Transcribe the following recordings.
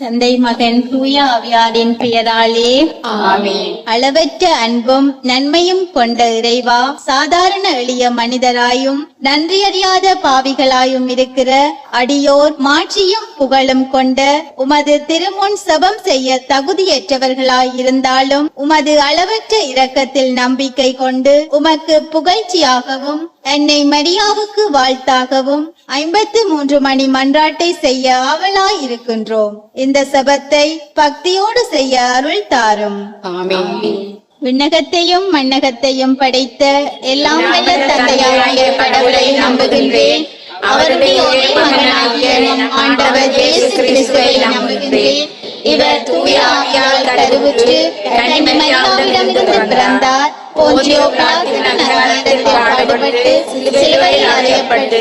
தந்தை மகன் தூய ஆவியாரின் பெயராலே ஆமென். அளவற்ற அன்பும் நன்மையும் கொண்ட இறைவா, சாதாரண எளிய மனிதராயும் நன்றியறியாத பாவிகளாயும் இருக்கிற அடியோர் மாட்சியும் புகழும் கொண்ட உமது திருமுன் செபம் செய்ய தகுதியற்றவர்களாய் இருந்தாலும் உமது அளவற்ற இரக்கத்தில் நம்பிக்கை கொண்டு உமக்கு புகழ்ச்சியாகவும் என்னை மரியாவுக்கு வாழ்த்தாகவும் 53 மணி மன்றாட்டை செய்ய ஆவலாய் இருக்கின்றோம். இந்த செபத்தை பக்தியோடு செய்ய அருள் தாரும். ஆமென். விண்ணகத்தையும் மண்ணகத்தையும் படைத்த எல்லாம் வல்ல தந்தையாகிய கடவுளை நம்புகின்றேன். அவருடைய ஒரே மகனாகிய நம் ஆண்டவர் இயேசு கிறிஸ்துவை நம்புகின்றேன். இவர் தூய ஆவியால் கருவுற்று கன்னிமை மரியாவிடமிருந்து பிறந்தார். போன்றியோ பிலாத்தின் நகரத்தில் பாடுபட்டு சிலுவையில் அறையப்பட்டு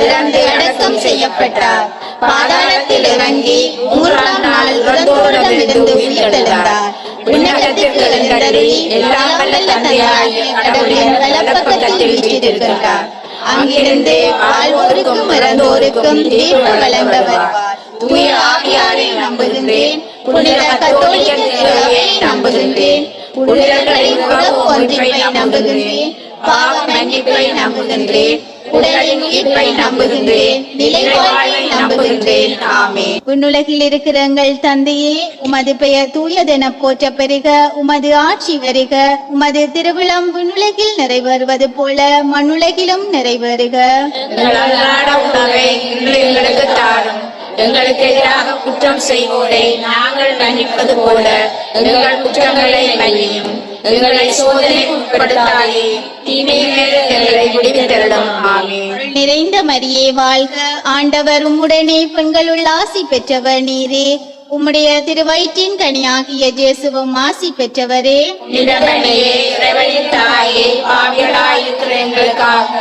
இறந்து அடக்கம் செய்யப்பட்டார். பாதாளத்தில் இறங்கி 3ஆம் நாள் இறந்தோரிடமிருந்து உயிர்த்தெழுந்தார். விண்ணகத்திற்கு எழுந்தருளி எல்லாம் வல்ல தந்தையாகிய கடவுளின் வலப்பக்கத்தில் வீற்றிருக்கிறார். அங்கிருந்து வாழ்வோருக்கும் இறந்தோருக்கும் தீர்ப்பு வழங்க வருவார். தூய ஆவியாரை நம்புகின்றேன். புனித கத்தோலிக்க திருச்சபையை நம்புகின்றேன். புனிதர்களின் உறவு ஒன்றிப்பை நம்புகின்றேன். பாவ மன்னிப்பை நம்புகின்றேன். உடலின் உயிர்ப்பை நம்புகின்றேன். நிலைவாழ்வை நம்புகின்றேன். ஆமென். விண்ணுலகில் இருக்கிற எங்கள் தந்தையே, உமது பெயர் தூயதென போற்ற பெருக. உமது ஆட்சி வருக. உமது திருவிழம் விண்ணுலகில் நிறைவேறுவது போல மண்ணுலகிலும் நிறைவேறுக. எங்கள் அன்றாட உணவை இன்று எங்களுக்கு தாரும். எங்களுக்கு எதிராக குற்றம் செய்வோரை நாங்கள் மன்னிப்பது போல எங்கள் குற்றங்களை மன்னியும். எங்களை சோதனைக்கு உட்படுத்தாதே, தீமையிலிருந்து எங்களை விடுவித்தருளும். ஆமென். அருள் நிறைந்த மரியே வாழ்க. ஆண்டவர் உம்முடனே பெண்களுள் ஆசி பெற்றவர் நீரே. உம்முடைய திருவயிற்றின் கனியாகிய இயேசுவும் ஆசி பெற்றவரே. நிலமணியே, இறைவனின் தாயே, பாவிகளாயிருக்கிற எங்களுக்காக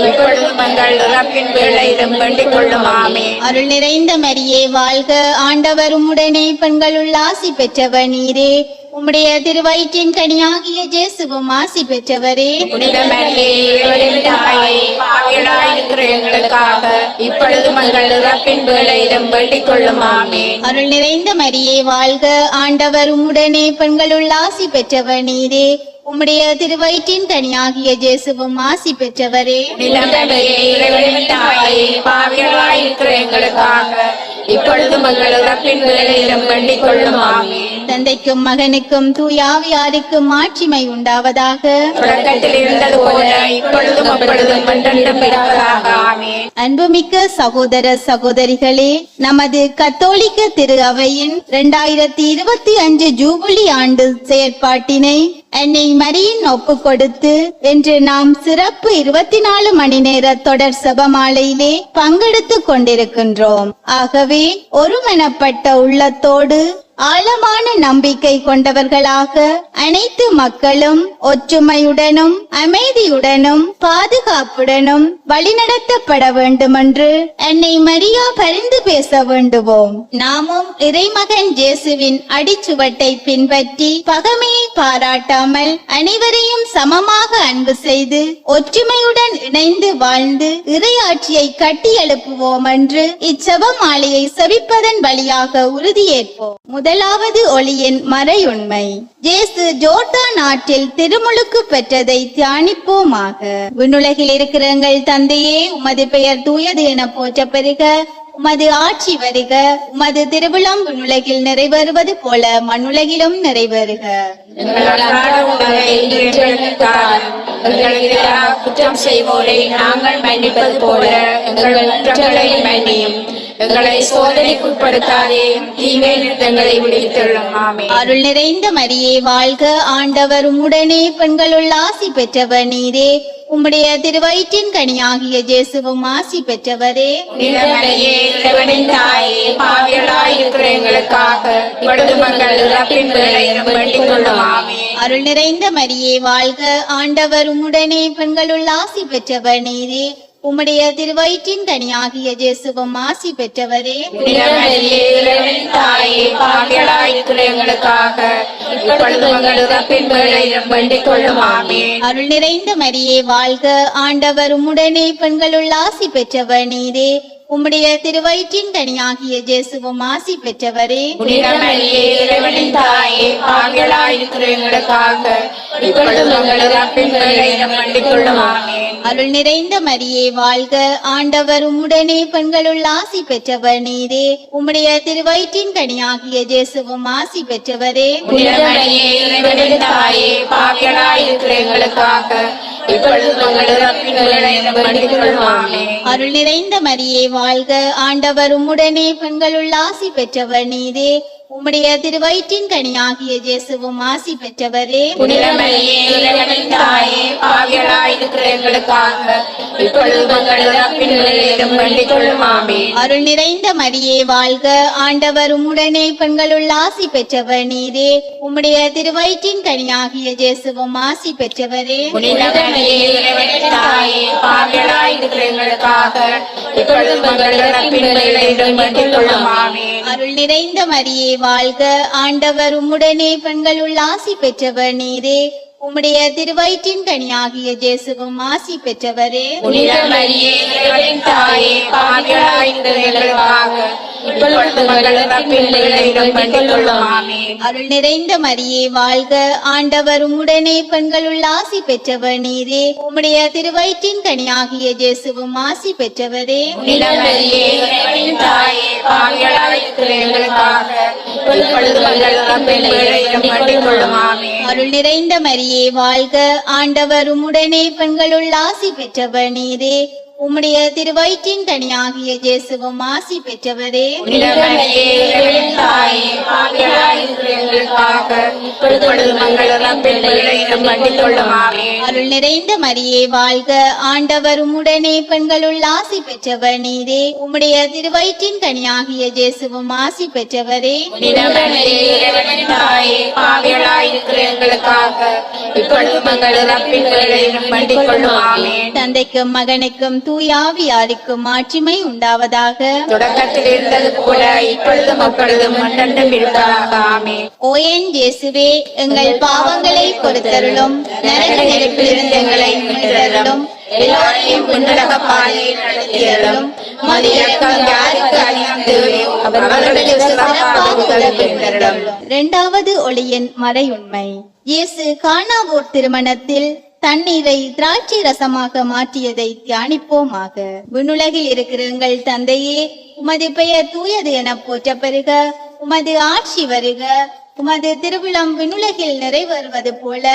இப்பொழுதும் எங்கள் இறப்பின் வேளையிலும் வேண்டிக் கொள்ளும். ஆமென். அருள் நிறைந்த மரியே வாழ்க. ஆண்டவர் உம்முடனே பெண்களுள் ஆசி பெற்றவர் நீரே. உம்முடைய திருவயிற்றின் கனியாகிய இயேசுவும் ஆசி பெற்றவரே. நிலமணியே, இறைவனின் தாயே, பாவிகளாயிருக்கிற எங்களுக்காக இப்பொழுதும் எங்கள் இறப்பின் வேளையிலும் வேண்டிக் கொள்ளும். ஆமென். அருள் நிறைந்த மரியே வாழ்க. ஆண்டவர் உம்முடனே பெண்களுள் ஆசி பெற்றவர் நீரே. உம்முடைய திருவயிற்றின் கனியாகிய இயேசுவும் ஆசி பெற்றவரே. நிலமணியே, இறைவனின் தாயே, பாவிகளாயிருக்கிற எங்களுக்காக இப்பொழுதும் எங்கள் இறப்பின் வேளையிலும் வேண்டிக் கொள்ளும். ஆமென். தந்தைக்கும் மகனுக்கும் தூய ஆவியாருக்கும் மாட்சிமை உண்டாவதாக. தொடக்கத்தில் இருந்தது போல இப்பொழுதும் அப்பொழுதும் என்றென்றும் இருப்பதாக. ஆமென். அன்புமிக்க சகோதர சகோதரிகளே, நமது கத்தோலிக்க திரு அவையின் 2025 ஜூபிலி ஆண்டு செயற்பாட்டினை அன்னை மரியின் ஒப்பு கொடுத்து இன்று நாம் சிறப்பு 24 மணி நேர தொடர் செபமாலையிலே பங்கெடுத்துக் கொண்டிருக்கின்றோம். ஆகவே ஒருமனப்பட்ட உள்ளத்தோடு ஆழமான நம்பிக்கை கொண்டவர்களாக அனைத்து மக்களும் ஒற்றுமையுடனும் அமைதியுடனும் பாதுகாப்புடனும் வழிநடத்தப்பட வேண்டும் என்று அன்னை மரியா பரிந்து பேச வேண்டுவோம். நாமும் இறைமகன் இயேசுவின் அடிச்சுவட்டை பின்பற்றி பகைமையை பாராட்டாமல் அனைவரையும் சமமாக அன்பு செய்து ஒற்றுமையுடன் இணைந்து வாழ்ந்து இறையாட்சியை கட்டி எழுப்புவோம் என்று இச்செபமாலையை செபிப்பதன் வழியாக உறுதியேற்போம். முதலாவது ஒளியின் மறையுண்மை. இயேசு ஜோர்தான் ஆற்றில் திருமுழுக்கு பெற்றதை தியானிப்போமாக. விண்ணுலகில் இருக்கிற எங்கள் தந்தையே, உமது பெயர் தூயது என போற்ற பெருக. உமது ஆட்சி வருக. உமது திருவிழம் விண்ணுலகில் நிறைவேறுவது போல மண்ணுலகிலும் நிறைவேறுக. எங்கள் அன்றாட உணவை இன்று எங்களுக்கு தாரும். எங்களுக்கு எதிராக குற்றம் செய்வோரை நாங்கள் மன்னிப்பது போல எங்கள் குற்றங்களை மன்னியும். எங்களை சோதனைக்கு உட்படுத்தாதே, தீமையிலிருந்து எங்களை விடுவித்தருளும். ஆமென். அருள் நிறைந்த மரியே வாழ்க. ஆண்டவர் உம்முடனே பெண்களுள் ஆசி பெற்றவர் நீரே. உம்முடைய திருவயிற்றின் கனியாகிய இயேசுவும் ஆசி பெற்றவரே. நிலமணியே, இறைவனின் தாயே, பாவிகளாயிருக்கிற எங்களுக்காக இப்பொழுதும் எங்கள் இறப்பின் வேளையிலும் வேண்டிக் கொள்ளும். ஆமென். அருள் நிறைந்த மரியே வாழ்க. ஆண்டவர் உம்முடனே பெண்களுள் ஆசி பெற்றவர் நீரே. உம்முடைய திருவயிற்றின் கனியாகிய இயேசுவும் ஆசி பெற்றவரே. நிலமணியே, இறைவனின் தாயே, பாவிகளாயிருக்கிற எங்களுக்காக இப்பொழுதும் எங்கள் இறப்பின் வேளையிலும் வேண்டிக் கொள்ளும். ஆமென். அருள் நிறைந்த மரியே வாழ்க. ஆண்டவர் உம்முடனே பெண்களுள் ஆசி பெற்றவர் நீரே. உம்முடைய திருவயிற்றின் கனியாகிய இயேசுவும் ஆசி பெற்றவரே. புனித மரியே இறைவனின் தாயே, பாவிகளாயிருக்கிற எங்களுக்காக இப்பொழுதும் எங்கள் இறப்பின் வேளையிலும் வேண்டிக் கொள்ளும். ஆமென். அருள் நிறைந்த மரியே வாழ்க, ஆண்டவர் உம்முடனே, பெண்களுள் ஆசி பெற்றவர் நீரே. உம்முடைய திருவயிற்றின் கனியாகிய இயேசுவும் ஆசி பெற்றவரே. புனித மரியே இறைவனின் தாயே, பாவிகளாயிருக்கிற எங்களுக்காக இப்பொழுதும் எங்கள் இறப்பின் வேளையிலும் வேண்டிக் கொள்ளும். ஆமென். அருள் நிறைந்த மரியே வாழ்க, ஆண்டவர் உம்முடனே, பெண்களுள் ஆசி பெற்றவர் நீரே. உம்முடைய திருவயிற்றின் கனியாகிய இயேசுவும் ஆசி பெற்றவரே. புனித மரியே இறைவனின் தாயே, பாவிகளாயிருக்கிற எங்களுக்காக இப்பொழுதும் எங்கள் இறப்பின் வேளையிலும் வேண்டிக் கொள்ளும். ஆமென். அருள் நிறைந்த மரியே வாழ்க, ஆண்டவர் உம்முடனே, பெண்களுள் ஆசி பெற்றவர் நீரே. உம்முடைய திருவயிற்றின் கனியாகிய இயேசுவும் ஆசி பெற்றவரே. புனித மரியே இறைவனின் தாயே, பாவிகளாயிருக்கிற எங்களுக்காக இப்பொழுதும் எங்கள் இறப்பின் வேளையிலும் வேண்டிக் கொள்ளும். ஆமென். அருள் நிறைந்த மரியே வாழ்க, ஆண்டவர் உம்முடனே, பெண்களுள் ஆசி பெற்றவர் நீரே. உம்முடைய திருவயிற்றின் கனியாகிய இயேசுவும் ஆசி பெற்றவரே. புனித மரியே இறைவனின் தாயே, பாவிகளாயிருக்கிற எங்களுக்காக இப்பொழுதும் எங்கள் இறப்பின் வேளையிலும் வேண்டிக் கொள்ளும். ஆமென். அருள் நிறைந்த மரியே வாழ்க, ஆண்டவர் உம்முடனே, பெண்களுள் ஆசி பெற்றவர் நீரே. உம்முடைய திருவயிற்றின் கனியாகிய இயேசுவும் ஆசி பெற்றவரே. புனித மரியே இறைவனின் தாயே, பாவிகளாயிருக்கிற எங்களுக்காக இப்பொழுதும் எங்கள் இறப்பின் வேளையிலும் வேண்டிக் கொள்ளும். ஆமென். அருள் நிறைந்த மரியே வாழ்க, ஆண்டவர் உம்முடனே, பெண்களுள் ஆசி பெற்றவர் நீரே. உம்முடைய திருவயிற்றின் கனியாகிய இயேசுவும் ஆசி பெற்றவரே. புனித மரியே இறைவனின் தாயே, பாவிகளாயிருக்கிற எங்களுக்காக இப்பொழுதும் எங்கள் இறப்பின் வேளையிலும் வேண்டிக் கொள்ளும். ஆமென். அருள் நிறைந்த மரியே வாழ்க, ஆண்டவர் உம்முடனே, பெண்களுள் ஆசி பெற்றவர் நீரே. உம்முடைய திருவயிற்றின் கனியாகிய இயேசுவும் ஆசி பெற்றவரே. புனித மரியே இறைவனின் தாயே, பாவிகளாயிருக்கிற எங்களுக்காக இப்பொழுதும் எங்கள் இறப்பின் வேளையிலும் வேண்டிக் கொள்ளும். ஆமென். தந்தைக்கும் மகனுக்கும் தூயாவியாருக்கும் மாட்சிமை உண்டாவதாக. தொடக்கத்தில் இருந்தது போல இப்பொழுதும் எப்பொழுதும் என்றென்றும் இருப்பதாக. ஆமென். ஓ என் இயேசுவே, எங்கள் பாவங்களை பொறுத்தருளும், நரக நெருப்பிலிருந்து எங்களை மீட்டருளும், எல்லோரையும் விண்ணக பாதையில் நடத்தியருளும். உமது இரக்கம் யாருக்கு அதிகம் தேவையோ அவர்களுக்கு சிறப்பாக உதவி பெற்றருளும். இரண்டாவது ஒளியின் மறையுண்மை. இயேசு கானாவூர் திருமணத்தில் தண்ணீரை திராட்சை ரசமாக மாற்றியதை தியானிப்போமாக. விண்ணுலகில் இருக்கிற எங்கள் தந்தையே, உமது பெயர் தூயது என போற்ற பெறுக. உமது ஆட்சி வருக. உமது திருவிழம் விண்ணுலகில் நிறைவேறுவது போல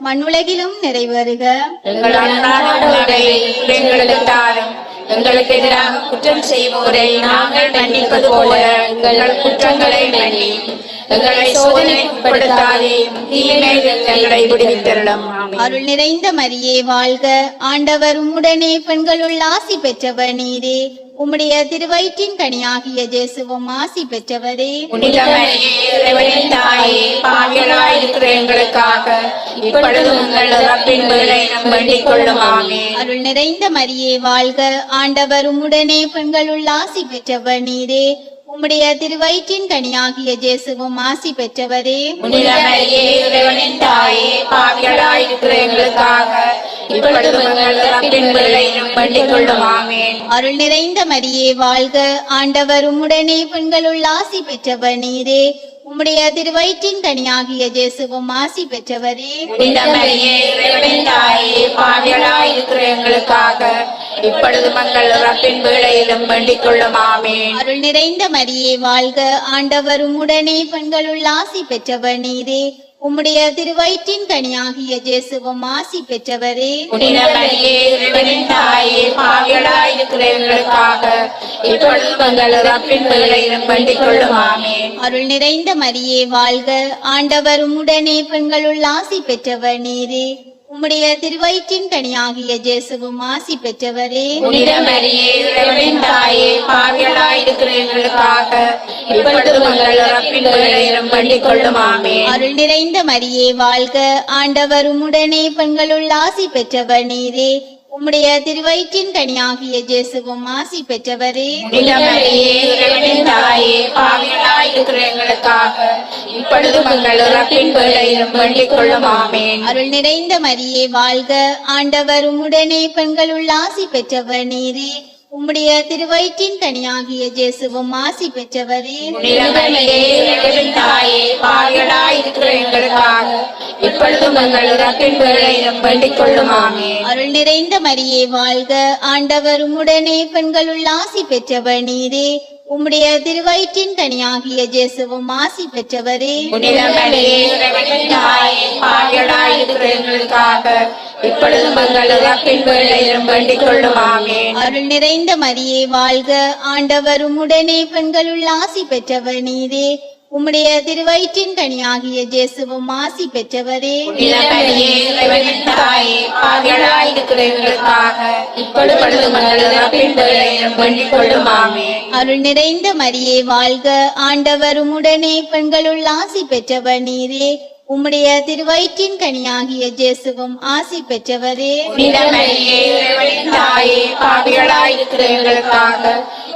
மண்ணுலகிலும் நிறைவேறுக. எங்கள் அன்றாட உணவை எங்களுக்கு தாரும். எங்களுக்கு எதிராக குற்றம் செய்வோரை நாங்கள் மன்னிப்பது போல எங்கள் குற்றங்களை மன்னியும். எங்களை சோதனைக்குட்படுத்தாதேயும் தீமையில் எங்களை விடுவித்தருளும். ஆமென். அருள் நிறைந்த மரியே வாழ்க, ஆண்டவர் உம்முடனே, பெண்களுள் ஆசி பெற்றவர் நீரே. உம்முடைய திருவயிற்றின் கனியாகிய இயேசுவும் ஆசி பெற்றவரே. புனித மரியே இறைவனின் தாயே, பாவிகளாயிருக்கிற எங்களுக்காக இப்பொழுதும் எங்கள் இறப்பின் வேளையிலும் வேண்டிக் கொள்ளும். ஆமென். அருள் நிறைந்த மரியே வாழ்க, ஆண்டவர் உம்முடனே, பெண்களுள் ஆசி பெற்றவர் நீரே. உம்முடைய திருவயிற்றின் கனியாகிய இயேசுவும் ஆசி பெற்றவரே. புனித மரியே இறைவனின் தாயே, பாவிகளாயிருக்கிற எங்களுக்காக இப்பொழுதும் எங்கள் இறப்பின் வேளையிலும் வேண்டிக் கொள்ளும். ஆமென். அருள் நிறைந்த மரியே வாழ்க, ஆண்டவர் உம்முடனே, பெண்களுள் ஆசி பெற்றவர் நீரே. உம்முடைய திருவயிற்றின் கனியாகிய இயேசுவும் ஆசி பெற்றவரே. புனித மரியே இறைவனின் தாயே, பாவிகளாயிருக்கிற எங்களுக்காக இப்பொழுதும் எங்கள் இறப்பின் வேளையிலும் வேண்டிக் கொள்ளும். ஆமென். அருள் நிறைந்த மரியே வாழ்க, ஆண்டவர் உம்முடனே, பெண்களுள் ஆசி பெற்றவர் நீரே. உம்முடைய திருவயிற்றின் கனியாகிய இயேசுவும் ஆசி பெற்றவரே. புனித மரியே இறைவனின் தாயே, பாவிகளாயிருக்கிற எங்களுக்காக இப்பொழுதும் எங்கள் இறப்பின் வேளையிலும் வேண்டிக் கொள்ளும். ஆமென். அருள் நிறைந்த மரியே வாழ்க, ஆண்டவர் உம்முடனே, பெண்களுள் ஆசி பெற்றவர் நீரே. உம்முடைய திருவயிற்றின் கனியாகிய இயேசுவும் ஆசி பெற்றவரே. புனித மரியே இறைவனின் தாயே, பாவிகளாயிருக்கிற எங்களுக்காக இப்பொழுதும் எங்கள் இறப்பின் வேளையிலும் வேண்டிக் கொள்ளும். ஆமென். அருள் நிறைந்த மரியே வாழ்க, ஆண்டவர் உம்முடனே, பெண்களுள் ஆசி பெற்றவர் நீரே. உம்முடைய திருவயிற்றின் கனியாகிய இயேசுவும் ஆசி பெற்றவரே. புனித மரியே இறைவனின் தாயே, பாவிகளாயிருக்கிற எங்களுக்காக இப்பொழுதும் எங்கள் இறப்பின் வேளையிலும் வேண்டிக் கொள்ளும். ஆமென். அருள் நிறைந்த மரியே வாழ்க, ஆண்டவர் உம்முடனே, பெண்களுள் ஆசி பெற்றவர் நீரே. உம்முடைய திருவயிற்றின் கனியாகிய இயேசுவும் ஆசி பெற்றவரே. புனித மரியே, இறைவனின் தாயே, பாவிகளாய் இருக்கிற எங்களுக்காக இப்பொழுதும் எங்கள் இறப்பின் வேளையிலும் வேண்டிக் கொள்ளும். ஆமென். அருள் நிறைந்த மரியே வாழ்க, ஆண்டவர் உம்முடனே, பெண்களுள் ஆசி பெற்றவர் நீரே. உம்முடைய திருவயிற்றின் கனியாகிய இயேசுவும் ஆசி பெற்றவரே. புனித மரியே, இறைவனின் தாயே, பாவிகளாய் இருக்கிற எங்களுக்காக இப்பொழுதும் எங்கள் இறப்பின் வேளையிலும் வேண்டிக் கொள்ளும். ஆமென். அருள் நிறைந்த மரியே வாழ்க, ஆண்டவர் உம்முடனே, பெண்களுள் ஆசி பெற்றவர் நீரே. உம்முடைய திருவயிற்றின் கனியாகிய இயேசுவும் ஆசி பெற்றவரே. புனித மரியே, இறைவனின் தாயே, பாவிகளாய் இருக்கிற எங்களுக்காக இப்பொழுதும் எங்கள் இறப்பின் வேளையிலும் வேண்டிக் கொள்ளும். ஆமென். அருள் நிறைந்த மரியே வாழ்க, ஆண்டவர் உம்முடனே, பெண்களுள் ஆசி பெற்றவர் நீரே. உம்முடைய திருவயிற்றின் கனியாகிய இயேசுவும் ஆசி பெற்றவரே. புனித மரியே, இறைவனின் தாயே, பாவிகளாய் இருக்கிற எங்களுக்காக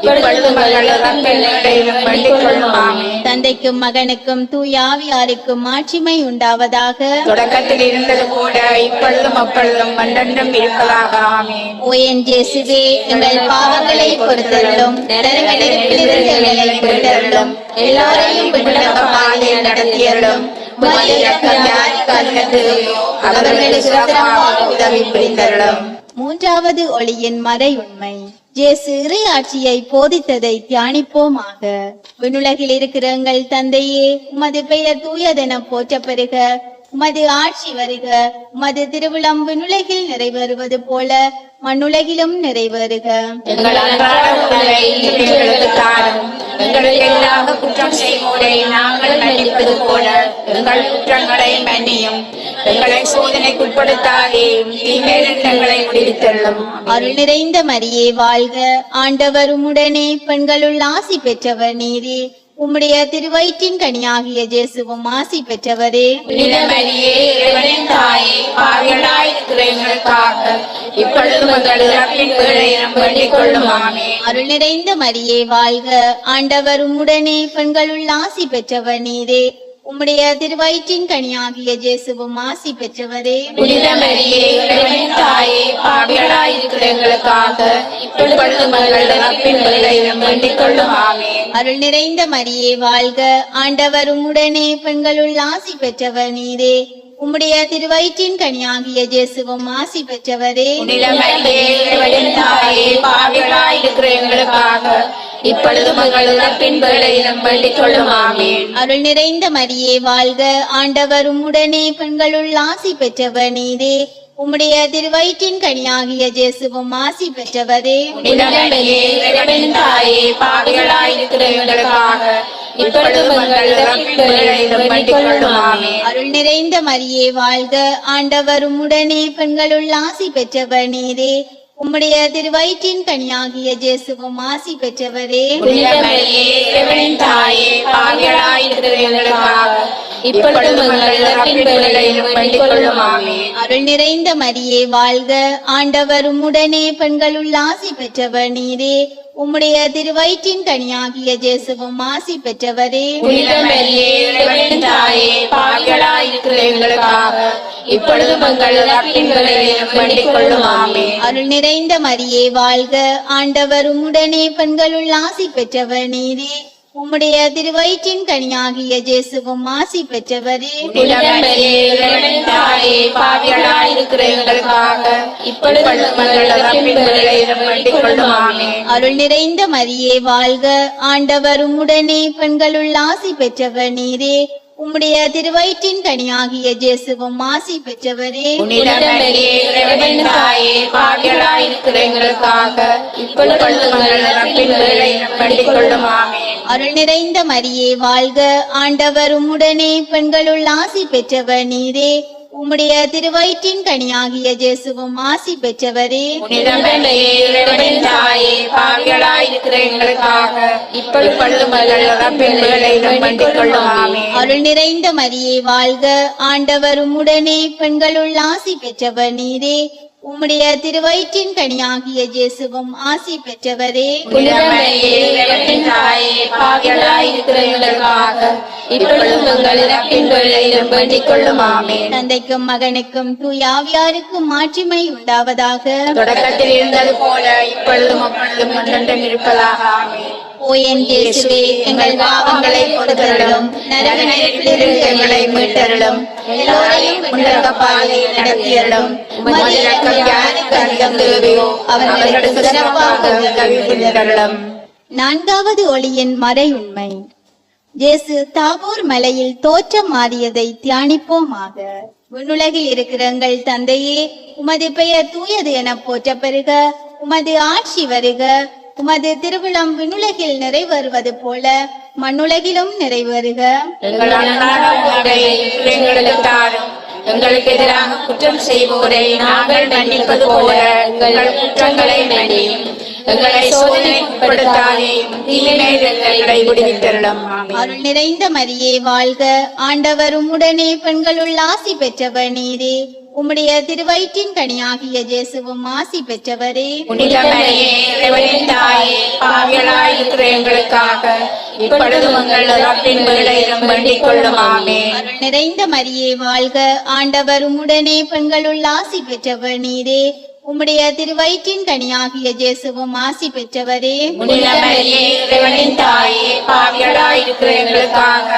இப்பொழுதும் எங்கள் இறப்பின் வேளையிலும் வேண்டிக் கொள்ளும். ஆமென். தந்தைக்கும் மகனுக்கும் தூய ஆவியாருக்கும் மாட்சிமை உண்டாவதாக. தொடக்கத்தில் இருந்தது போல இப்பொழுதும் அப்பொழுதும் என்றென்றும் இருப்பதாக. ஆமென். ஓ என் இயேசுவே, எங்கள் பாவங்களை பொறுத்தருளும், நரகத்திலிருந்து எங்களை மீட்டருளும், எல்லோரையும் விண்ணக பாதையில் நடத்தியருளும். அவர்களுக்கு சிறப்பாக உதவி புரிந்தருளும். மூன்றாவது ஒளியின் மறை உண்மை. இயேசு இறையாட்சியை போதித்ததை தியானிப்போமாக. விண்ணுலகில் இருக்கிற எங்கள் தந்தையே, உமது பெயர் தூயதென போற்ற பெறுக. உமது ஆட்சி வருக. உமது திருவிழம் விண்ணுலகில் நிறைவேறுவது போல மண்ணுலகிலும் நிறைவேறுக. எங்கள் அன்றாட உணவை இன்று எங்களுக்கு தாரும். எங்களுக்கு எதிராக குற்றம் செய்வோரை நாங்கள் மன்னிப்பது போல எங்கள் குற்றங்களை மன்னியும். எங்களை சோதனைக்குட்படுத்தாதேயும், தீமையிலிருந்து எங்களை விடுவித்தருளும். அருள் நிறைந்த மரியே வாழ்க, ஆண்டவர் உம்முடனே, பெண்களுள் ஆசி பெற்றவர் நீரே. உம்முடைய திருவயிற்றின் கனியாகிய இயேசுவும் ஆசி பெற்றவரே. புனித மரியே, இறைவனின் தாயே, பாவிகளாய் இருக்கிற எங்களுக்காக இப்பொழுதும் எங்கள் இறப்பின் வேளையிலும் வேண்டிக் கொள்ளும். ஆமென். அருள் நிறைந்த மரியே வாழ்க, ஆண்டவர் உம்முடனே, பெண்களுள் ஆசி பெற்றவர் நீரே. உம்முடைய திருவயிற்றின் கனியாகிய இயேசுவும் ஆசி பெற்றவரே. புனித மரியே, இறைவனின் தாயே, பாவிகளாய் இருக்கிற எங்களுக்காக இப்பொழுதும் எங்கள் இறப்பின் வேளையிலும் வேண்டிக் கொள்ளும். ஆமென். அருள் நிறைந்த மரியே வாழ்க, ஆண்டவர் உம்முடனே, பெண்களுள் ஆசி பெற்றவர் நீரே. உம்முடைய திருவயிற்றின் கனியாகிய இயேசுவும் ஆசி பெற்றவரே. புனித மரியே, இறைவனின் தாயே, பாவிகளாய் இருக்கிற எங்களுக்காக இப்பொழுதும் எங்கள் இறப்பின் வேளையிலும் வேண்டிக் கொள்ளும். ஆமென். அருள் நிறைந்த மரியே வாழ்க, ஆண்டவர் உம்முடனே, பெண்களுள் ஆசி பெற்றவர் நீரே. உம்முடைய திருவயிற்றின் கனியாகிய இயேசுவும் ஆசி பெற்றவரே. புனித மரியே, இறைவனின் தாயே, பாவிகளாய் இருக்கிற எங்களுக்காக இப்பொழுதும் எங்கள் இறப்பின் வேளையிலும் வேண்டிக் கொள்ளும். ஆமென். அருள் நிறைந்த மரியே வாழ்க, ஆண்டவர் உம்முடனே, பெண்களுள் ஆசி பெற்றவர் நீரே. உம்முடைய திருவயிற்றின் கனியாகிய இயேசுவும் ஆசி பெற்றவரே. புனித மரியே, இறைவனின் தாயே, பாவிகளாய் இருக்கிற எங்களுக்காக இப்பொழுதும் எங்கள் இறப்பின் வேளையிலும் வேண்டிக் கொள்ளும். ஆமென். அருள் நிறைந்த மரியே வாழ்க, ஆண்டவர் உம்முடனே, பெண்களுள் ஆசி பெற்றவர் நீரே. உம்முடைய திருவயிற்றின் கனியாகிய இயேசுவும் ஆசி பெற்றவரே. புனித மரியே, இறைவனின் தாயே, பாவிகளாய் இருக்கிற எங்களுக்காக இப்பொழுதும் எங்கள் இறப்பின் வேளையிலும் வேண்டிக் கொள்ளும். ஆமென். அருள் நிறைந்த மரியே வாழ்க, ஆண்டவர் உம்முடனே, பெண்களுள் ஆசி பெற்றவர் நீரே. உம்முடைய திருவயிற்றின் கனியாகிய இயேசுவும் ஆசி பெற்றவரே. புனித மரியே, இறைவனின் தாயே, பாவிகளாய் இருக்கிற எங்களுக்காக இப்பொழுதும் எங்கள் இறப்பின் வேளையிலும் வேண்டிக் கொள்ளும். ஆமென். அருள் நிறைந்த மரியே வாழ்க, ஆண்டவர் உம்முடனே, பெண்களுள் ஆசி பெற்றவர் நீரே. உம்முடைய திருவயிற்றின் கனியாகிய இயேசுவும் ஆசி பெற்றவரே. புனித மரியே, இறைவனின் தாயே, பாவிகளாய் இருக்கிற எங்களுக்காக இப்பொழுதும் எங்கள் இறப்பின் வேளையிலும் வேண்டிக் கொள்ளும். ஆமென். அருள் நிறைந்த மரியே வாழ்க, ஆண்டவர் உம்முடனே, பெண்களுள் ஆசி பெற்றவர் நீரே. உம்முடைய திருவயிற்றின் கனியாகிய இயேசுவும் ஆசி பெற்றவரே. புனித மரியே, இறைவனின் தாயே, பாவிகளாய் இருக்கிற எங்களுக்காக இப்பொழுதும் எங்கள் இறப்பின் வேளையிலும் வேண்டிக் கொள்ளும். ஆமென். அருள் நிறைந்த மரியே வாழ்க, ஆண்டவர் உம்முடனே, பெண்களுள் ஆசி பெற்றவர் நீரே. உம்முடைய திருவயிற்றின் கனியாகிய இயேசுவும் ஆசி பெற்றவரே. புனித மரியே, இறைவனின் தாயே, பாவிகளாய் இருக்கிற எங்களுக்காக இப்பொழுதும் எங்கள் இறப்பின் வேளையிலும் வேண்டிக் கொள்ளும். ஆமென். தந்தைக்கும் மகனுக்கும் தூய ஆவியாருக்கும் மாட்சிமை உண்டாவதாக. தொடக்கத்தில் இருந்தது போல இப்பொழுதும் அப்பொழுதும் என்றென்றும் இருப்பதாக. ஆமென். ஓ என் இயேசுவே, எங்கள் பாவங்களை பொறுத்தருளும், நரக நெருப்பிலிருந்து எங்களை மீட்டருளும், எல்லோரையும் விண்ணக பாதையில் நடத்தியருளும். உமது இரக்கம் யாருக்கு அதிகம் தேவையோ அவர்களுக்கு சிறப்பாக உதவி புரிந்தருளும். நான்காவது ஒளியின் மறையுண்மை. இயேசு தாபோர் மலையில் தோற்றம் மாறியதை தியானிப்போமாக. விண்ணுலகில் இருக்கிற எங்கள் தந்தையே, உமது பெயர் தூயது என போற்ற பெறுக. உமது ஆட்சி வருக. உமது திருவிழம் விண்ணுலகில் நிறைவேறுவது போல மண்ணுலகிலும் நிறைவேறுக. எங்கள் அன்றாட உணவை இன்று எங்களுக்கு தாரும். எங்களுக்கு எதிராக குற்றம் செய்வோரை நாங்கள் மன்னிப்பது போல எங்கள் குற்றங்களை மன்னியும். எங்களை சோதனைக்குட்படுத்தாதேயும், தீமையிலிருந்து எங்களை விடுவித்தருளும். ஆமென். அருள் நிறைந்த மரியே வாழ்க. ஆண்டவர் உம்முடனே பெண்களுள் ஆசி பெற்றவர் நீரே. உம்முடைய திருவயிற்றின் கனியாகிய இயேசுவும் ஆசி பெற்றவரே. புனித மரியே, இறைவனின் தாயே, பாவிகளாய் இருக்கிற எங்களுக்காக இப்பொழுதும் எங்கள் இறப்பின் வேளையிலும் வேண்டிக் கொள்ளும். ஆமென். அருள் நிறைந்த மரியே வாழ்க. ஆண்டவர் உம்முடனே பெண்களுள் ஆசி பெற்றவர் நீரே. உம்முடைய திருவயிற்றின் கனியாகிய இயேசுவும் ஆசி பெற்றவரே. புனித மரியே, இறைவனின் தாயே, பாவிகளாய் இருக்கிற எங்களுக்காக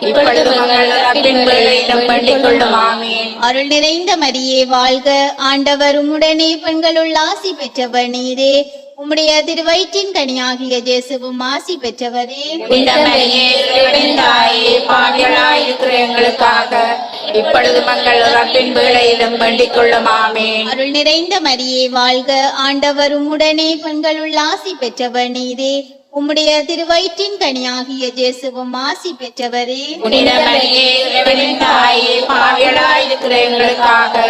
இப்பொழுதும் எங்கள் இறப்பின் வேளையிலும் வேண்டிக் கொள்ளும். ஆமென். அருள் நிறைந்த மரியே வாழ்க. ஆண்டவர் உம்முடனே பெண்களுள் ஆசி பெற்றவர் நீரே. உம்முடைய திருவயிற்றின் கனியாகிய இயேசுவும் ஆசி பெற்றவரே. புனித மரியே, இறைவனின் தாயே, பாவிகளாய் இருக்கிற எங்களுக்காக இப்பொழுதும் எங்கள் இறப்பின் வேளையிலும் வேண்டிக் கொள்ளும். ஆமென். அருள் நிறைந்த மரியே வாழ்க. ஆண்டவர் உம்முடனே பெண்களுள் ஆசி பெற்றவர் நீரே. உம்முடைய திருவயிற்றின் கனியாகிய இயேசுவும் ஆசி பெற்றவரே. புனித மரியே, இறைவனின் தாயே, பாவிகளாய் இருக்கிற எங்களுக்காக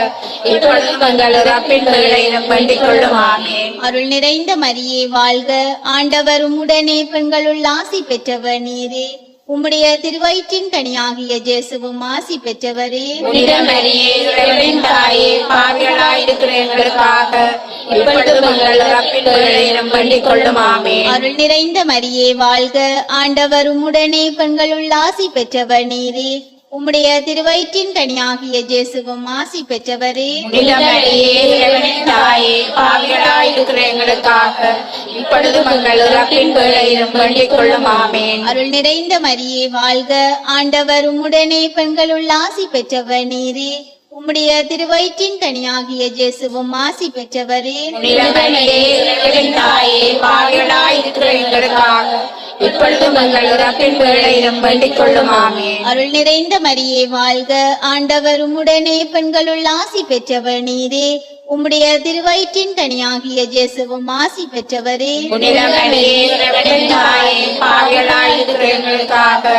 இப்பொழுதும் எங்கள் இறப்பின் வேளையிலும் வேண்டிக் கொள்ளும். ஆமென். அருள் நிறைந்த மரியே வாழ்க. ஆண்டவர் உம்முடனே பெண்களுள் ஆசி பெற்றவர் நீரே. உம்முடைய திருவயிற்றின் கனியாகிய இயேசுவும் ஆசி பெற்றவரே. புனித மரியே, இறைவனின் தாயே, பாவிகளாய் இருக்கிற எங்களுக்காக இப்பொழுதும் எங்கள் இறப்பின் வேளையிலும் வேண்டிக் கொள்ளும். ஆமென். அருள் நிறைந்த மரியே வாழ்க. ஆண்டவர் உம்முடனே பெண்களுள் ஆசி பெற்றவர் நீரே. உம்முடைய திருவயிற்றின் கனியாகிய இயேசுவும் ஆசி பெற்றவரே. புனித மரியே, இறைவனின் தாயே, பாவிகளாய் இருக்கிற எங்களுக்காக இப்பொழுதும் எங்கள் இறப்பின் வேளையிலும் வேண்டிக் கொள்ளும். ஆமென். அருள் நிறைந்த மரியே வாழ்க. ஆண்டவர் உம்முடனே பெண்களுள் ஆசி பெற்றவர் நீரே. உம்முடைய திருவயிற்றின் கனியாகிய இயேசுவும் ஆசி பெற்றவரே. புனித மரியே, இறைவனின் தாயே, பாவிகளாய் இருக்கிற எங்களுக்காக இப்பொழுதும் எங்கள் இறப்பின் வேளையிலும் வேண்டிக் கொள்ளும். ஆமென். அருள் நிறைந்த மரியே வாழ்க. ஆண்டவர் உம்முடனே பெண்களுள் ஆசி பெற்றவர் நீரே. உம்முடைய திருவயிற்றின் கனியாகிய இயேசுவும் ஆசி பெற்றவரே. புனித மரியே, இறைவனின் தாயே, பாவிகளாய் இருக்கிற எங்களுக்காக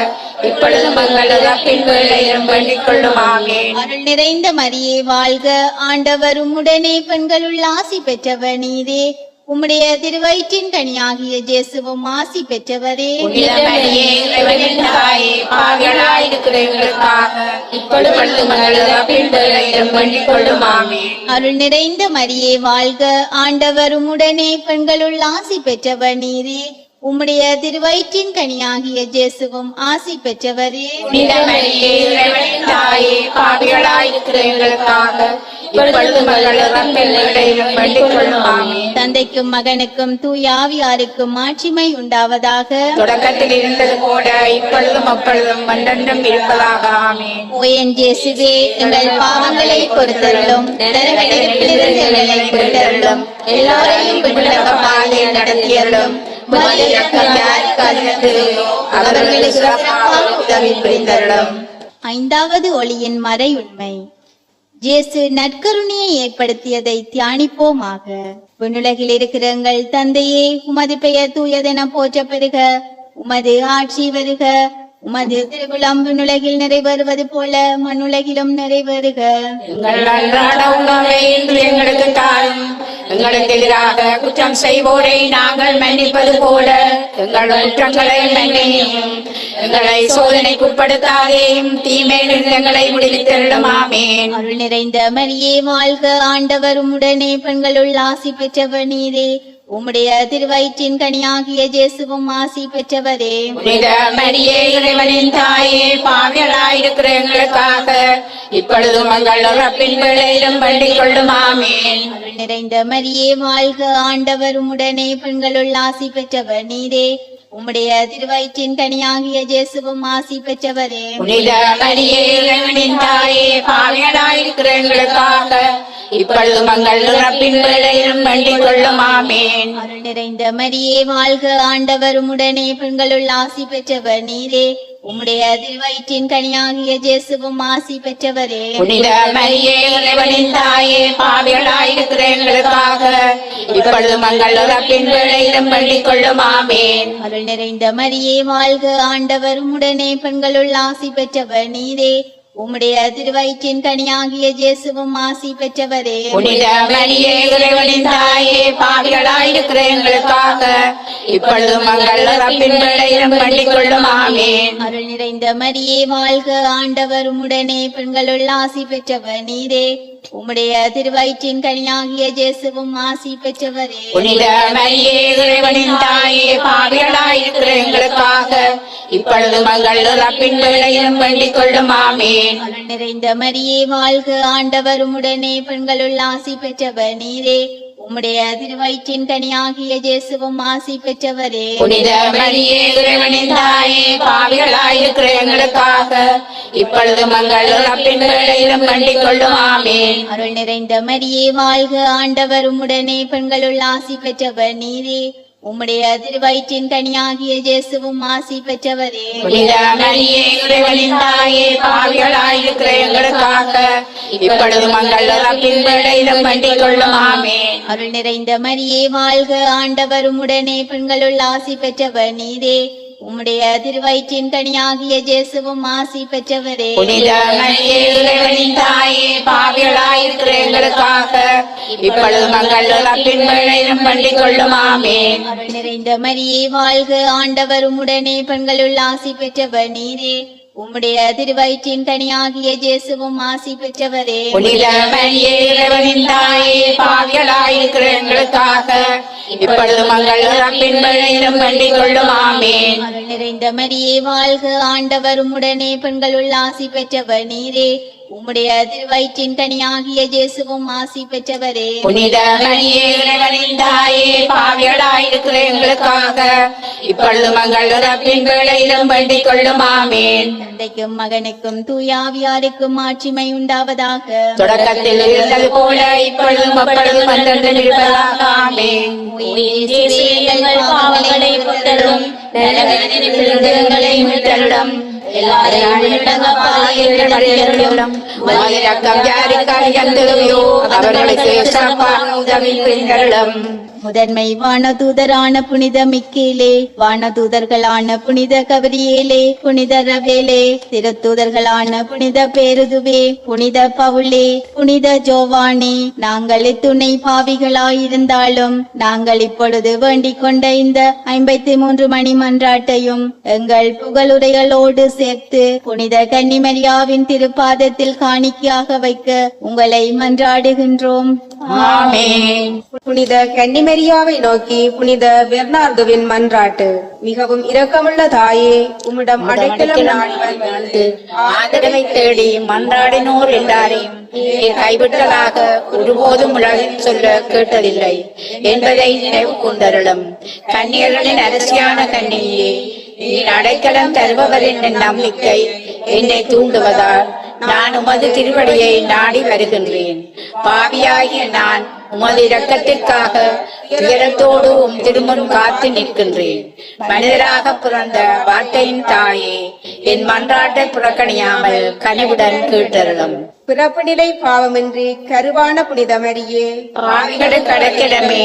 இப்பொழுதும் எங்கள் இறப்பின் வேளையிலும் வேண்டிக் கொள்ளும். ஆமென். அருள் நிறைந்த மரியே வாழ்க. ஆண்டவர் உம்முடனே பெண்களுள் ஆசி பெற்றவர் நீரே. உம்முடைய திருவயிற்றின் கனியாகிய இயேசுவும் ஆசி பெற்றவரே. புனித மரியே, இறைவனின் தாயே, பாவிகளாய் இருக்கிற எங்களுக்காக இப்பொழுதும் எங்கள் இறப்பின் வேளையிலும் வேண்டிக் கொள்ளும். ஆமென். அருள் நிறைந்த மரியே வாழ்க. ஆண்டவர் உம்முடனே பெண்களுள் ஆசி பெற்றவர் நீரே. உம்முடைய திருவயிற்றின் கனியாகிய இயேசுவும் ஆசி பெற்றவரே. புனித மரியே, இறைவனின் தாயே, பாவிகளாய் இருக்கிற எங்களுக்காக இப்பொழுதும் எங்கள் இறப்பின் வேளையிலும் வேண்டிக் கொள்ளும். ஆமென். தந்தைக்கும் மகனுக்கும் தூய ஆவியாருக்கும் மாட்சிமை உண்டாவதாக. தொடக்கத்தில் இருந்தது போல இப்பொழுதும் அப்பொழுதும் என்றென்றும் இருப்பதாக. ஆமென். ஓ என் இயேசுவே, எங்கள் பாவங்களை பொறுத்தருளும், நரக நெருப்பிலிருந்து எங்களை மீட்டருளும், எல்லோரையும் விண்ணக பாதையில் நடத்தியருளும். உமது இரக்கம் யாருக்கு அதிகம் தேவையோ அவர்களுக்கு சிறப்பாக உதவி புரிந்தருளும். ஐந்தாவது ஒளியின் மறையுண்மை. இயேசு நற்கருணையை ஏற்படுத்தியதை தியானிப்போமாக. விண்ணுலகில் இருக்கிற எங்கள் தந்தையே, உமது பெயர் தூயதென போற்ற பெறுக. உமது ஆட்சி வருக. உமது திருவிழம் விண்ணுலகில் நிறைவேறுவது போல மண்ணுலகிலும் நிறைவேறுக. எங்கள் அன்றாட உணவை இன்று எங்களுக்கு தாரும். எங்களுக்கு எதிராக குற்றம் செய்வோரை நாங்கள் மன்னிப்பது போல எங்கள் குற்றங்களை மன்னியும். எங்களை சோதனைக்குட்படுத்தாதேயும் தீமையிலிருந்து எங்களை விடுவித்தருளும் ஆமென். அருள் நிறைந்த மரியே வாழ்க, ஆண்டவர் உம்முடனே, பெண்களுள் ஆசி பெற்றவர் நீரே. உம்முடைய திருவயிற்றின் கனியாகிய இயேசுவும் ஆசி பெற்றவரே. புனித மரியே, இறைவனின் தாயே, பாவிகளாயிருக்கிற எங்களுக்காக இப்பொழுதும் எங்கள் இறப்பின் வேளையிலும் வேண்டிக் கொள்ளும் ஆமென். அருள் நிறைந்த மரியே வாழ்க, ஆண்டவர் உம்முடனே, பெண்களுள் ஆசி பெற்றவர் நீரே. உம்முடைய திருவயிற்றின் கனியாகிய இயேசுவும் ஆசி பெற்றவரே. புனித மரியே, இறைவனின் தாயே, பாவிகளாயிருக்கிற எங்களுக்காக இப்பொழுதும் எங்கள் இறப்பின் வேளையிலும் வேண்டிக் கொள்ளும் ஆமென். அருள் நிறைந்த மரியே வாழ்க, ஆண்டவர் உம்முடனே, பெண்களுள் ஆசி பெற்றவர் நீரே. உம்முடைய திருவயிற்றின் கனியாகிய இயேசுவும் ஆசி பெற்றவரே. புனித மரியே, இறைவனின் தாயே, பாவிகளாயிருக்கிற எங்களுக்காக இப்பொழுதும் எங்கள் இறப்பின் வேளையிலும் வேண்டிக் கொள்ளும் ஆமென். அருள் நிறைந்த மரியே வாழ்க, ஆண்டவர் உம்முடனே, பெண்களுள் ஆசி பெற்றவர் நீரே. உம்முடைய திருவயிற்றின் கனியாகிய இயேசுவும் ஆசி பெற்றவரே. புனித மரியே, இறைவனின் தாயே, பாவிகளாயிருக்கிற எங்களுக்காக இப்பொழுதும் எங்கள் இறப்பின் வேளையிலும் வேண்டிக் கொள்ளும் ஆமென். அருள் நிறைந்த மரியே வாழ்க, ஆண்டவர் உம்முடனே, பெண்களுள் ஆசி பெற்றவர் நீரே. உம்முடைய திருவயிற்றின் கனியாகிய இயேசுவும் ஆசி பெற்றவரே. புனித மரியே, இறைவனின் தாயே, பாவிகளாயிருக்கிற எங்களுக்காக இப்பொழுதும் எங்கள் இறப்பின் வேளையிலும் வேண்டிக் கொள்ளும் ஆமென். அருள் நிறைந்த மரியே வாழ்க, ஆண்டவர் உம்முடனே, பெண்களுள் ஆசி பெற்றவர் நீரே. உம்முடைய திருவயிற்றின் கனியாகிய இயேசுவும் ஆசி பெற்றவரே. புனித மரியே, இறைவனின் தாயே, பாவிகளாயிருக்கிற எங்களுக்காக இப்பொழுதும் எங்கள் இறப்பின் வேளையிலும் வேண்டிக் கொள்ளும் ஆமென். அருள் நிறைந்த மரியே வாழ்க, ஆண்டவர் உம்முடனே, பெண்களுள் ஆசி பெற்றவர் நீரே. உம்முடைய திருவயிற்றின் கனியாகிய இயேசுவும் ஆசி பெற்றவரே. புனித மரியே, இறைவனின் தாயே, பாவிகளாயிருக்கிற எங்களுக்காக இப்பொழுதும் எங்கள் இறப்பின் வேளையிலும் வேண்டிக் கொள்ளும் ஆமென். அருள் நிறைந்த மரியே வாழ்க, ஆண்டவர் உம்முடனே, பெண்களுள் ஆசி பெற்றவர் நீரே. உம்முடைய திருவயிற்றின் கனியாகிய இயேசுவும் ஆசி பெற்றவரே. புனித மரியே, இறைவனின் தாயே, பாவிகளாயிருக்கிற எங்களுக்காக இப்பொழுதும் எங்கள் இறப்பின் வேளையிலும் வேண்டிக் கொள்ளும் ஆமென். அருள் நிறைந்த மரியே வாழ்க, ஆண்டவர் உம்முடனே, பெண்களுள் ஆசி பெற்றவர் நீரே. உம்முடைய திருவயிற்றின் கனியாகிய இயேசுவும் ஆசி பெற்றவரே. புனித மரியே, இறைவனின் தாயே, பாவிகளாயிருக்கிற எங்களுக்காக இப்பொழுதும் எங்கள் இறப்பின் வேளையிலும் வேண்டிக் கொள்ளும் ஆமென். அருள் நிறைந்த மரியே வாழ்க, ஆண்டவர் உம்முடனே, பெண்களுள் ஆசி பெற்றவர் நீரே. உம்முடைய திருவயிற்றின் கனியாகிய இயேசுவும் ஆசி பெற்றவரே. புனித மரியே, இறைவனின் தாயே, பாவிகளாயிருக்கிற எங்களுக்காக இப்பொழுதும் எங்கள் இறப்பின் வேளையிலும் வேண்டிக் கொள்ளும் ஆமென். தந்தைக்கும் மகனுக்கும் தூயாவியாருக்கும் ஆட்சிமை உண்டாவதாக. தொடக்கத்தில் இருந்தது போல இப்பொழுதும் எப்பொழுதும் என்றென்றும் இருப்பதாக ஆமென். இயேசுவே, எங்கள் பாவங்களை பொறுத்தருளும், நரகத்திலிருந்து எங்களை மீட்டருளும், எல்லாரையும் அவர்களுக்கு சிறப்பான உதவி புரிந்தருளும். முதன்மை வானதூதரான புனித மிக்கேலே, வானதூதர்களான புனித கபிரியேலே, புனித ரவேலே, திருத்தூதர்களான புனித பேருதுவே, புனித பவுலே, புனித ஜோவானே, நாங்கள் துணை பாவிகளாயிருந்தாலும் நாங்கள் இப்பொழுது வேண்டிக் கொண்ட இந்த 53 மணி மன்றாட்டையும் எங்கள் புகழுரைகளோடு சேர்த்து புனித கன்னிமரியாவின் திருப்பாதத்தில் காணிக்கையாக வைக்க உங்களை மன்றாடுகின்றோம். ஆமென். புனித கன்னிமரியாவை நோக்கி புனித பெர்னார்துவின் மன்றாட்டு. மிகவும் இரக்கமுள்ள தாயே, உம்மிடம் அடைக்கலம் நாடி வந்து ஆதரவை தேடி மன்றாடினோர் எல்லாரையும் நீர் கைவிட்டதாக ஒருபோதும் உலகில் சொல்ல கேட்டதில்லை என்பதை நினைவு கொண்டருளும். கன்னியர்களின் அரசியான கன்னியே, நீர் அடைக்கலம் தருபவரின் நம்பிக்கை என்னை தூண்டுவதால் நான் உமது திருவடியை நாடி வருகின்றேன். பாவியாகிய நான் உமது இரக்கத்திற்காக துயரத்தோடு உம் திருமுன் காத்து நிற்கின்றேன். மனிதராக பிறந்த வார்த்தையின் தாயே, என் மன்றாட்டை புறக்கணியாமல் கனிவுடன் கேட்டருளும். பிறப்பு நிலை பாவமின்றி கருவான புனித மரியே, பாவிகளுக்கு அடைக்கலமே,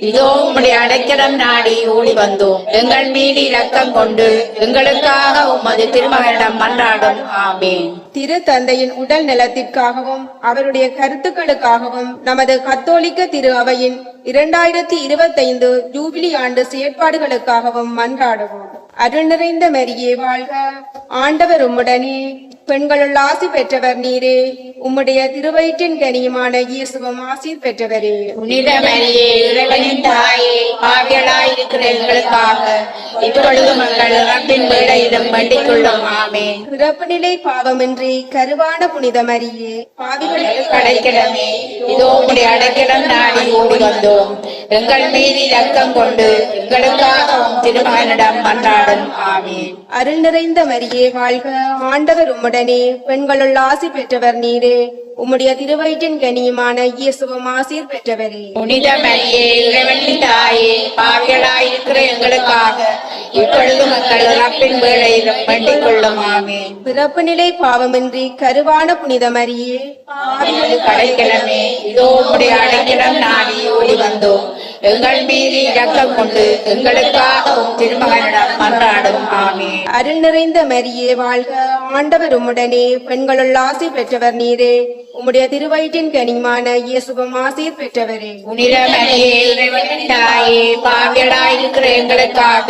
இதோ உம்முடைய அடைக்கலம் நாடி ஓடி வந்தோம். எங்கள் மீது இரக்கம் கொண்டு எங்களுக்காக உமது திருமகனிடம் மன்றாடும். ஆமென். திரு தந்தையின் உடல் நலத்திற்காகவும் அவருடைய கருத்துக்களுக்காகவும் நமது கத்தோலிக்க திரு அவையின் 2025 ஜூபிலி ஆண்டு செயற்பாடுகளுக்காகவும் மன்றாடுவோம். அருள் நிறைந்த மரியே வாழ்க, ஆண்டவர் உம்முடனே, பெண்களுள் ஆசி பெற்றவர் நீரே, உம்முடைய திருவயிற்றின் கனியுமான இயேசுவும் ஆசீர் பெற்றவரே. புனித மரியே, இறைவனின் தாயே, பாவிகளாயிருக்கிற எங்களுக்காக இப்பொழுதும் எங்கள் இறப்பின் வேளையிலும் வேண்டிக் கொள்ளும். ஆமென். பிறப்பு நிலை பாவமின்றி கருவான புனித மரியே, பாவிகளுக்கு அடைக்கலமே, இதோ உம்முடைய அடைக்கலம் நாடி ஓடி வந்தோம். எங்கள் மீது இரக்கம் கொண்டு எங்களுக்காகவும் திருமகனிடம் மன்றாடும். ஆமென். அருள் நிறைந்த மரியே வாழ்க, ஆண்டவர் உம்முடனே, பெண்களுள் ஆசி பெற்றவர் நீரே, உம்முடைய திருவயிற்றின் கனியுமான இயேசுவும் ஆசீர் பெற்றவரே. புனித மரியே, இறைவனின் தாயே, பாவிகளாயிருக்கிற எங்களுக்காக இப்பொழுதும் எங்கள் இறப்பின் வேளையிலும் வேண்டிக் கொள்ளும். ஆமென். பிறப்பு நிலை பாவமின்றி கருவான புனித மரியே, பாவிகளுக்கு அடைக்கலமே, இதோ உம்முடைய அடைக்கலம் நாடி ஓடி வந்தோம். எங்கள் மீது இரக்கம் கொண்டு எங்களுக்காகவும் திருமகனிடம் மன்றாடும். ஆமென். அருள் நிறைந்த மரியே வாழ்க, ஆண்டவர் உம்முடனே, பெண்களுள் ஆசி பெற்றவர் நீரே, உம்முடைய திருவயிற்றின் கனியுமான இயேசுவும் ஆசீர் பெற்றவரே. புனித மரியே, இறைவனின் தாயே, பாவிகளாயிருக்கிற எங்களுக்காக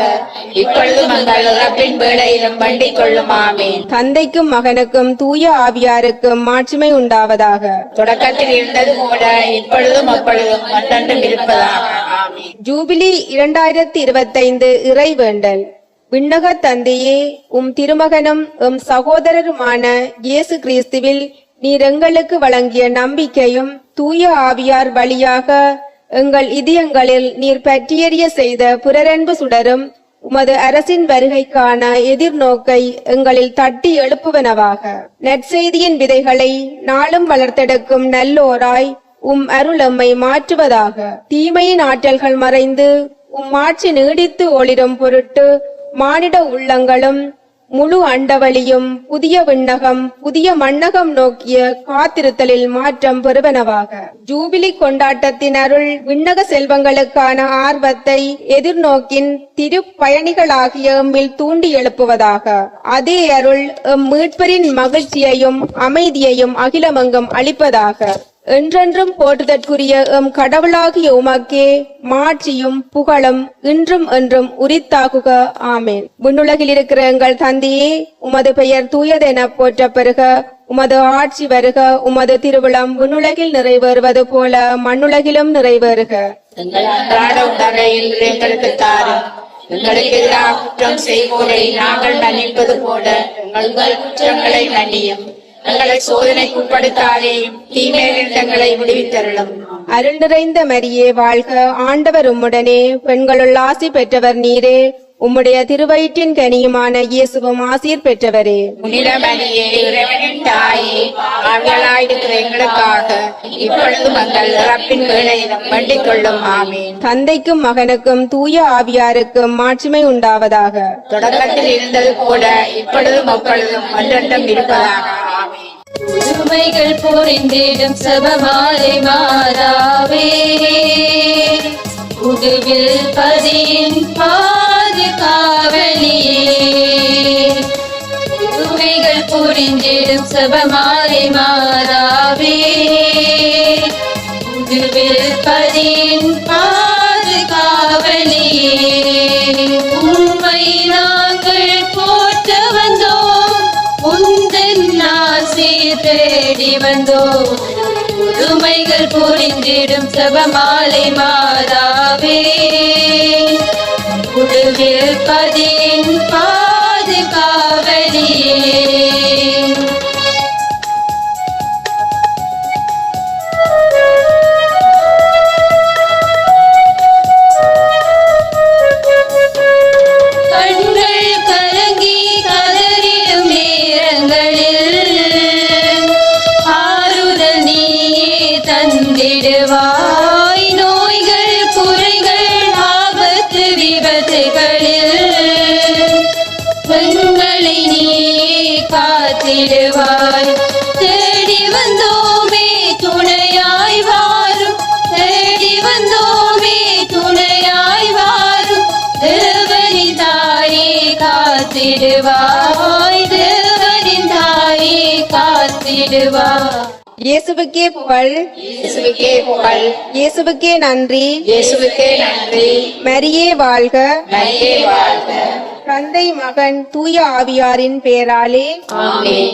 இப்பொழுதும் எங்கள் இறப்பின் வேளையிலும் வேண்டிக் கொள்ளும். ஆமென். தந்தைக்கும் மகனுக்கும் தூய ஆவியாருக்கும் மாட்சிமை உண்டாவதாக. தொடக்கத்தில் இருந்தது போல இப்பொழுதும் எப்பொழுதும் என்றென்றும் இருப்பதாக. ஆமென். ஜூபிலி 2025 இறைவேண்டல். விண்ணக தந்தையே, உம் திருமகனும் உம் சகோதரருமான இயேசு கிறிஸ்துவில் நீர் எங்களுக்கு வழங்கிய நம்பிக்கையும் தூய ஆவியார் வழியாக எங்கள் இதயங்களில் நீர் பற்றியறிய செய்த பிறரன்பு சுடரும் உமது அரசின் வருகைக்கான எதிர்நோக்கை எங்களில் தட்டி எழுப்புவனவாக. நற்செய்தியின் விதைகளை நாளும் வளர்த்தெடுக்கும் நல்லோராய் உம் அருள் எம்மை மாற்றுவதாக. தீமையின் ஆற்றல்கள் மறைந்து உம் ஆட்சி நீடித்து ஒளிரும் பொருட்டு மானிட உள்ளங்களும் முழு அண்டவழியும் புதிய விண்ணகம் புதிய மண்ணகம் நோக்கிய காத்திருத்தலில் மாற்றம் பெறுவனவாக. ஜூபிலி கொண்டாட்டத்தின் அருள் விண்ணக செல்வங்களுக்கான ஆர்வத்தை எதிர்நோக்கின் திருப்பயணிகளாகிய எம்மில் தூண்டி எழுப்புவதாக. அதே அருள் எம் மீட்பரின் மகிழ்ச்சியையும் அமைதியையும் அகிலமெங்கும் அளிப்பதாக. என்றென்றும் போற்றுதற்குரிய எம் கடவுளாகிய உமக்கே மாட்சியும் புகழும் இன்றும் என்றும் உரித்தாகுக. ஆமேன். விண்ணுலகில் இருக்கிற எங்கள் தந்தையே, உமது பெயர் தூயதென போற்ற பெறுக. உமது ஆட்சி வருக. உமது திருவிழம் விண்ணுலகில் நிறைவேறுவது போல மண்ணுலகிலும் நிறைவேறுக. எங்கள் அன்றாட உணவை இன்று எங்களுக்கு தாரும். எங்களுக்கு எதிராக குற்றம் செய்வோரை நாங்கள் மன்னிப்பது போல எங்கள் குற்றங்களை மன்னியும். எங்களை சோதனைக்கு உட்படுத்தாதேயும், தீமையிலிருந்து எங்களை விடுவித்தருளும். அருள் நிறைந்த மரியே வாழ்க, ஆண்டவர் உம்முடனே, பெண்களுள் ஆசி பெற்றவர் நீரே, உம்முடைய திருவயிற்றின் கனியுமான இயேசுவும் ஆசீர் பெற்றவரே. புனித மரியே, இறைவனின் தாயே, பாவிகளாயிருக்கிற எங்களுக்காக இப்பொழுதும் எங்கள் இறப்பின் வேளையிலும் வேண்டிக் கொள்ளும். ஆமென். தந்தைக்கும் மகனுக்கும் தூய ஆவியாருக்கும் மாட்சிமை உண்டாவதாக. தொடக்கத்தில் இருந்தது போல இப்பொழுதும் எப்பொழுதும் என்றென்றும் இருப்பதாக. ஆமென். புதுமைகள் புரிந்திடும் சபமாலை மாறாவே, புதுவில் பதியின் பாதுகாவலியே. புதுமைகள் புரிந்திடும் சபமாலை மாறாவே, புதுவில் பதியின் பாதுகாவலியே. உம்மை நாங்கள் போற்ற வந்தோம், உந்தன் ஆசி தேடி வந்தோம். புதுமைகள் புரிந்திடும் சபமாலை மாறாவே, புதுவில் பதியின் பாதுகாவலியே. தந்திடுவாய் நோய்கள் குறைகள் ஆபத்து விபத்துகளில், பெண்களை நீயே காத்திடுவாய். தேடி வந்தோமே துணையாய் வாரும், தேடி வந்தோமே துணையாய் வாரும். தேவனின் தாயே காத்திடுவாய், தேவனின் தாயே காத்திடுவாய். இயேசுவுக்கே புகழ், இயேசுவுக்கே புகழ், இயேசுவுக்கே நன்றி, இயேசுவுக்கே நன்றி. மரியே வாழ்க, மரியே வாழ்க. தந்தை மகன் தூய ஆவியாரின் பெயராலே ஆமென்.